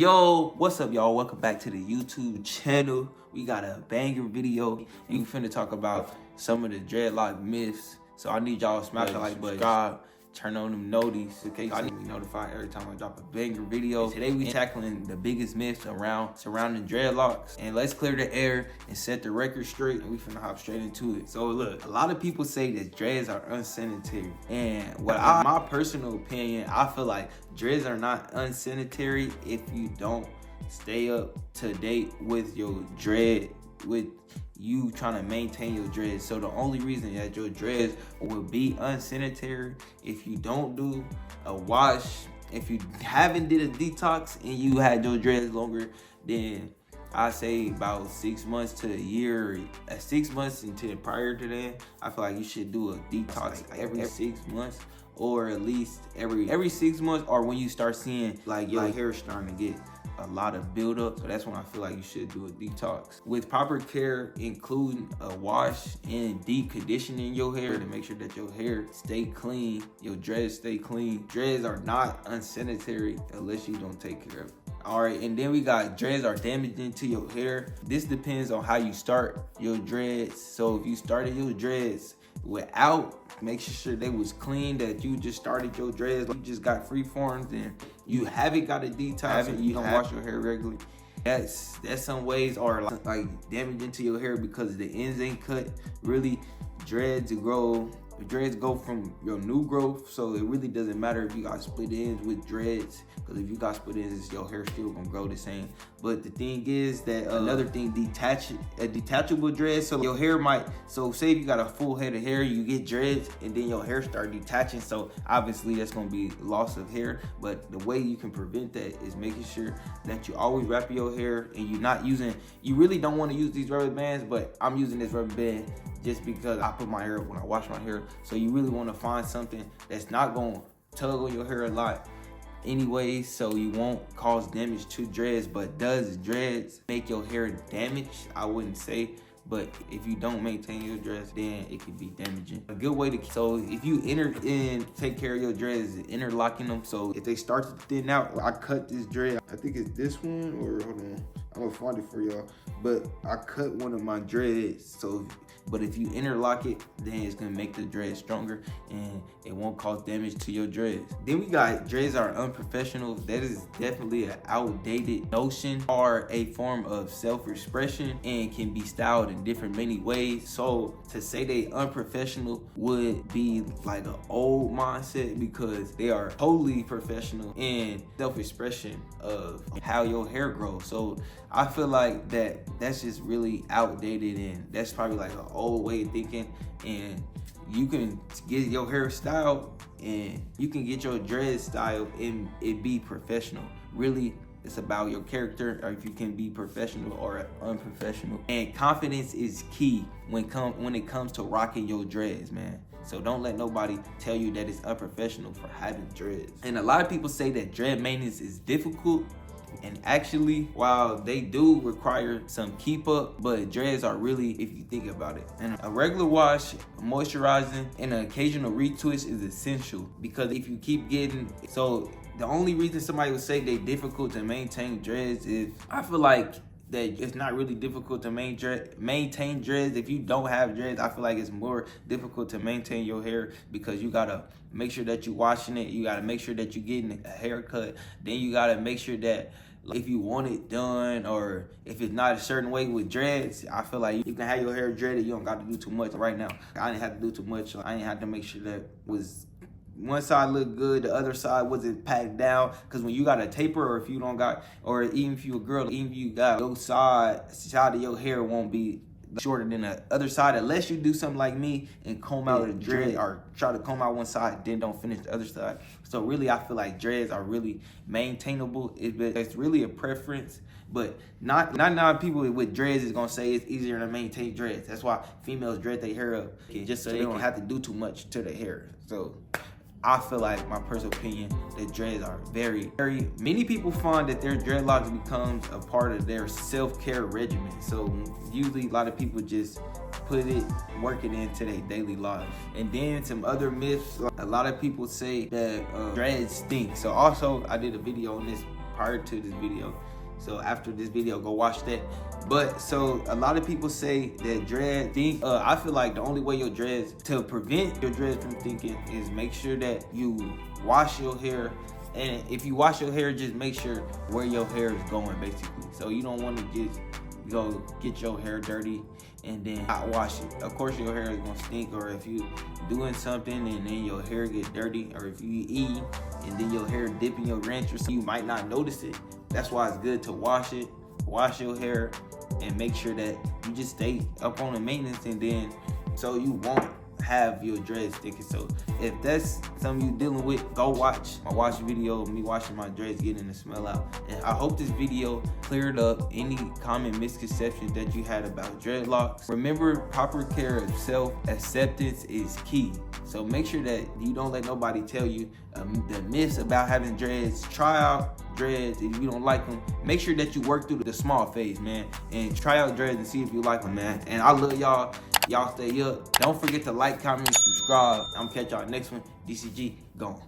Yo, what's up, y'all? Welcome back to the YouTube channel. We got a banger video. We finna talk about some of the dreadlock myths. So I need y'all to smash the like button, subscribe, turn on them notifications, okay? I need to be notified every time I drop a banger video. And today we tackling the biggest myths surrounding dreadlocks. And let's clear the air and set the record straight, and we finna hop straight into it. So look, a lot of people say that dreads are unsanitary. And my personal opinion, I feel like dreads are not unsanitary if you don't stay up to date with your with you trying to maintain your dreads. So the only reason that your dreads will be unsanitary if you don't do a wash, if you haven't did a detox and you had your dreads longer than I say about 6 months to a year, 6 months until prior to that, I feel like you should do a detox every 6 months, or at least every 6 months, or when you start seeing like your hair starting to get a lot of buildup. So that's when I feel like you should do a detox. With proper care, including a wash and deep conditioning your hair to make sure that your hair stay clean, your dreads stay clean. Dreads are not unsanitary unless you don't take care of it. All right, and then we got dreads are damaging to your hair. This depends on how you start your dreads. So if you started your dreads without making sure they was clean, that you just started your dreads, you just got free forms, and you haven't got a detox, and you don't wash your hair regularly, that's some ways are like damaging to your hair because the ends ain't cut. Really, dreads go from your new growth, so it really doesn't matter if you got split ends with dreads, because if you got split ends, your hair still gonna grow the same. But the thing is that another thing, detachable dreads, so your hair might, so say if you got a full head of hair, you get dreads and then your hair start detaching, so obviously that's gonna be loss of hair. But the way you can prevent that is making sure that you always wrap your hair, and you really don't want to use these rubber bands, but I'm using this rubber band just because I put my hair up when I wash my hair. So you really want to find something that's not going to tug on your hair a lot anyway, so you won't cause damage to dreads. But does dreads make your hair damaged? I wouldn't say, but if you don't maintain your dreads, then it could be damaging. A good way so if you take care of your dreads is interlocking them. So if they start to thin out, I cut this dread, I think it's this one, or hold on, I'm gonna find it for y'all, but I cut one of my dreads. So but if you interlock it, then it's gonna make the dreads stronger and it won't cause damage to your dreads. Then we got dreads are unprofessional. That is definitely an outdated notion, or a form of self-expression, and can be styled in many ways. So to say they unprofessional would be like an old mindset, because they are totally professional in self-expression of how your hair grows. So I feel like that's just really outdated, and that's probably like an old way of thinking. And you can get your hair styled, and you can get your dreads styled and it be professional. Really, it's about your character, or if you can be professional or unprofessional. And confidence is key when it comes to rocking your dreads, man. So don't let nobody tell you that it's unprofessional for having dreads. And a lot of people say that dread maintenance is difficult. And actually, while they do require some keep up, but dreads are really, if you think about it, and a regular wash, moisturizing, and an occasional retwist is essential. Because if you keep getting, so the only reason somebody would say they're difficult to maintain dreads is, I feel like that it's not really difficult to maintain dreads. If you don't have dreads, I feel like it's more difficult to maintain your hair, because you gotta make sure that you're washing it, you gotta make sure that you're getting a haircut, then you gotta make sure that if you want it done, or if it's not a certain way with dreads, I feel like you can have your hair dreaded, you don't got to do too much. Right now, I didn't have to do too much. I didn't have to make sure that was one side looked good, the other side wasn't packed down. Because when you got a taper, or if you don't got, or even if you a girl, even if you got your side of your hair won't be shorter than the other side, unless you do something like me and comb out the dread, or try to comb out one side, then don't finish the other side. So really, I feel like dreads are really maintainable. It's really a preference, but not people with dreads is gonna say it's easier to maintain dreads. That's why females dread their hair up, just so they don't have to do too much to their hair. So I feel like, my personal opinion, that dreads are very, many people find that their dreadlocks becomes a part of their self-care regimen. So usually a lot of people just work it into their daily life. And then some other myths, a lot of people say that dreads stink. So also, I did a video on this prior to this video. So after this video, go watch that. But so a lot of people say that dread think, I feel like the only way your dreads, to prevent your dreads from thinking, is make sure that you wash your hair. And if you wash your hair, just make sure where your hair is going, basically. So you don't want to just go get your hair dirty and then not wash it. Of course your hair is gonna stink, or if you doing something and then your hair get dirty, or if you eat and then your hair dip in your ranch or something, you might not notice it. That's why it's good to wash it, wash your hair, and make sure that you just stay up on the maintenance, and then so you won't have your dreads sticking. So if that's something you're dealing with, go watch my wash video of me washing my dreads, getting the smell out. And I hope this video cleared up any common misconceptions that you had about dreadlocks. Remember, proper care of self-acceptance is key. So make sure that you don't let nobody tell you the myths about having dreads. Try out dreads. If you don't like them, make sure that you work through the small phase, man, and try out dreads and see if you like them, man. And I love y'all. Y'all stay up. Don't forget to like, comment, and subscribe. I'm gonna catch y'all next one. DCG, gone.